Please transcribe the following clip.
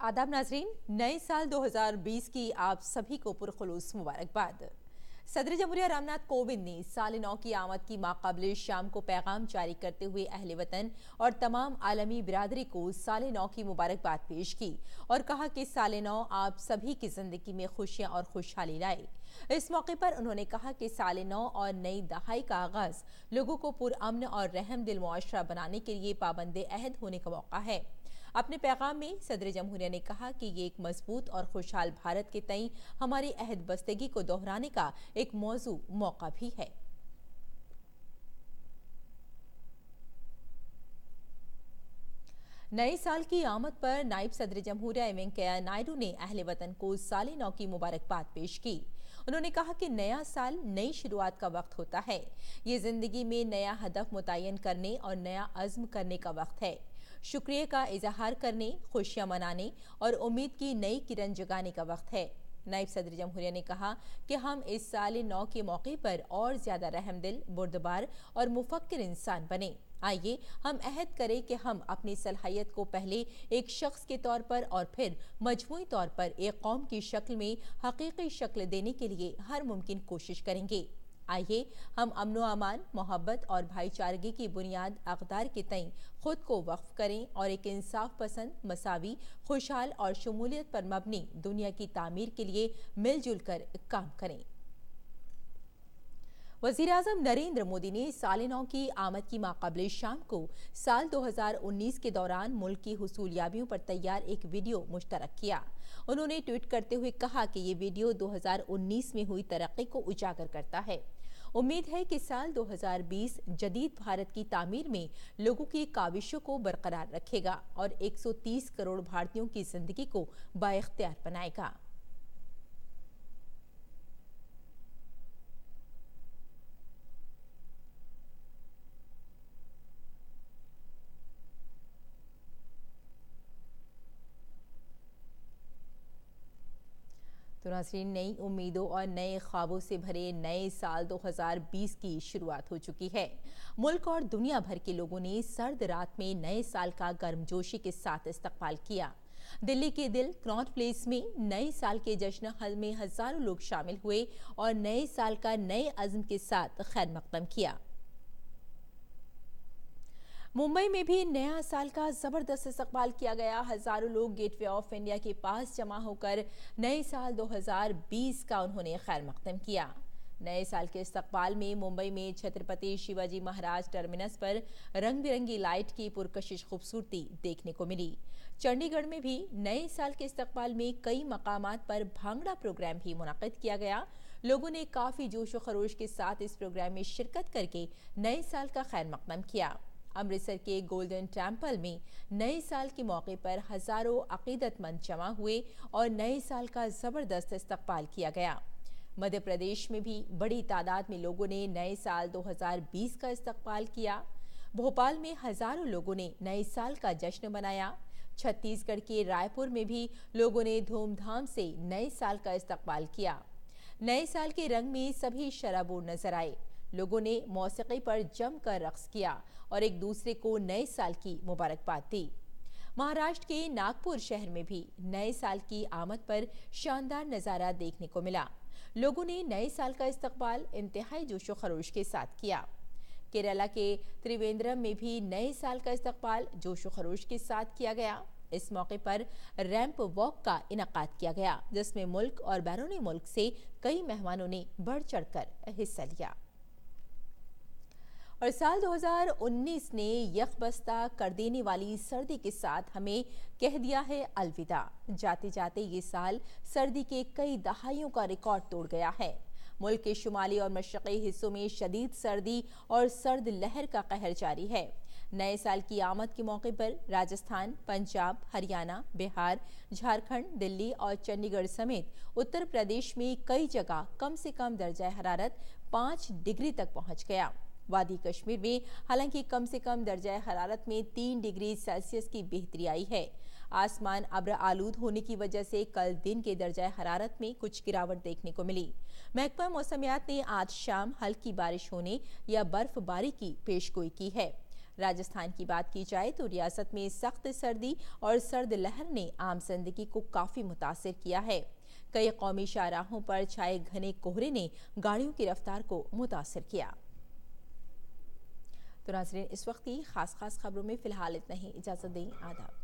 आदाब नाजरीन, नए साल 2020 की आप सभी को पुरखुलूस मुबारकबाद। सदर जमहूरिया रामनाथ कोविंद ने साल नौ की आमद की माक़ाबिले शाम को पैगाम जारी करते हुए अहले वतन और तमाम आलमी बिरादरी को साल नौ की मुबारकबाद पेश की और कहा कि साल नौ आप सभी की जिंदगी में खुशियां और खुशहाली लाए। इस मौके पर उन्होंने कहा कि साल नौ और नई दहाई का आगाज लोगों को पुरअमन और रहमदिल मुआशरा बनाने के लिए पाबंद अहद होने का मौका है। अपने पैगाम में सदर जमहूरिया ने कहा कि ये एक मजबूत और खुशहाल भारत के तई हमारी अहद बस्तगी को दोहराने का एक मौका भी है। नए साल की आमद पर नायब सदर जमहूरिया वेंकैया नायडू ने अहले वतन को साल नौ की मुबारकबाद पेश की। उन्होंने कहा कि नया साल नई शुरुआत का वक्त होता है। ये जिंदगी में नया हदफ मुतय्यन करने और नया अज़्म करने का वक्त है। शुक्रिया का इजहार करने, खुशियां मनाने और उम्मीद की नई किरण जगाने का वक्त है। नायब सदर जमहूरिया ने कहा कि हम इस साल नौ के मौके पर और ज्यादा रहमदिल, बुर्दबार और मुफक्किर इंसान बने। आइए हम अहद करें कि हम अपनी सलाहियत को पहले एक शख्स के तौर पर और फिर मजमूई तौर पर एक कौम की शक्ल में हकीकी शक्ल देने के लिए हर मुमकिन कोशिश करेंगे। आइए हम अमन अमान, मोहब्बत और भाईचारगी की बुनियाद अक़दार के तई खुद को वक्फ करें और एक इंसाफ पसंद, मसावी, खुशहाल और शमूलियत पर मबनी दुनिया की तामीर के लिए मिलजुल कर काम करें। वज़ीर-ए-आज़म नरेंद्र मोदी ने साल नौ की आमद की माक़ाबिले शाम को साल 2019 के दौरान मुल्क की हुसूलियाबियों पर तैयार एक वीडियो मुश्तरक किया। उन्होंने ट्वीट करते हुए कहा कि ये वीडियो 2019 में हुई तरक्की को उजागर करता है। उम्मीद है कि साल 2020 जदीद भारत की तामीर में लोगों की काविशों को बरकरार रखेगा और 130 करोड़ भारतीयों की जिंदगी को बाइख्तियार बनाएगा। तो नाज़रीन, नई उम्मीदों और नए ख्वाबों से भरे नए साल 2020 की शुरुआत हो चुकी है। मुल्क और दुनिया भर के लोगों ने सर्द रात में नए साल का गर्मजोशी के साथ इस्तकबाल किया। दिल्ली के दिल कनॉट प्लेस में नए साल के जश्न में हजारों लोग शामिल हुए और नए साल का नए अज़्म के साथ खैर मकदम किया। मुंबई में भी नया साल का जबरदस्त इस्तकबाल किया गया। हजारों लोग गेटवे ऑफ इंडिया के पास जमा होकर नए साल 2020 का उन्होंने खैर मकदम किया। नए साल के इस्तकबाल में मुंबई में छत्रपति शिवाजी महाराज टर्मिनस पर रंग बिरंगी लाइट की पुरकशिश खूबसूरती देखने को मिली। चंडीगढ़ में भी नए साल के इस्तकबाल में कई मकामात पर भांगड़ा प्रोग्राम भी मुनक्किद किया गया। लोगों ने काफी जोश व खरोश के साथ इस प्रोग्राम में शिरकत करके नए साल का खैर मकदम किया। अमृतसर के गोल्डन टेम्पल में नए साल के मौके पर हजारों अकीदतमंद जमा हुए और नए साल का जबरदस्त इस्तकबाल किया गया। मध्य प्रदेश में भी बड़ी तादाद में लोगों ने नए साल 2020 का इस्तकबाल किया। भोपाल में हजारों लोगों ने नए साल का जश्न मनाया। छत्तीसगढ़ के रायपुर में भी लोगों ने धूमधाम से नए साल का इस्तकबाल किया। नए साल के रंग में सभी शराबोर नजर आए। लोगों ने मौसीकी पर जमकर रक्स किया और एक दूसरे को नए साल की मुबारकबाद दी। महाराष्ट्र के नागपुर शहर में भी नए साल की आमद पर शानदार नजारा देखने को मिला। लोगों ने नए साल का इस्तकबाल इंतहाई जोशो खरोश के साथ किया। केरला के त्रिवेंद्रम में भी नए साल का इस्तकबाल जोशो खरोश के साथ किया गया। इस मौके पर रैंप वॉक का इनकाद किया गया, जिसमें मुल्क और बैरूनी मुल्क से कई मेहमानों ने बढ़ चढ़कर हिस्सा लिया। और साल 2019 ने यकबस्ता कर देने वाली सर्दी के साथ हमें कह दिया है अलविदा। जाते जाते ये साल सर्दी के कई दहाइयों का रिकॉर्ड तोड़ गया है। मुल्क के शुमाली और मशरक़ी हिस्सों में शदीद सर्दी और सर्द लहर का कहर जारी है। नए साल की आमद के मौके पर राजस्थान, पंजाब, हरियाणा, बिहार, झारखंड, दिल्ली और चंडीगढ़ समेत उत्तर प्रदेश में कई जगह कम से कम दर्जा हरारत 5 डिग्री तक पहुंच गया। वादी कश्मीर में हालांकि कम से कम दर्जा हरारत में 3 डिग्री सेल्सियस की बेहतरी आई है। आसमान अब्र आलूद होने की वजह से कल दिन के दर्जा हरारत में कुछ गिरावट देखने को मिली। महकमा मौसमियात ने आज शाम हल्की बारिश होने या बर्फबारी की पेशगोई की है। राजस्थान की बात की जाए तो रियासत में सख्त सर्दी और सर्द लहर ने आम जिंदगी को काफी मुतासिर किया है। कई कौमी शाहराहों पर छाए घने कोहरे ने गाड़ियों की रफ्तार को मुतासिर किया। तो नाज़रीन, इस वक्त की खास खबरों में फिलहाल इतना ही। इजाजत दें। आदाब।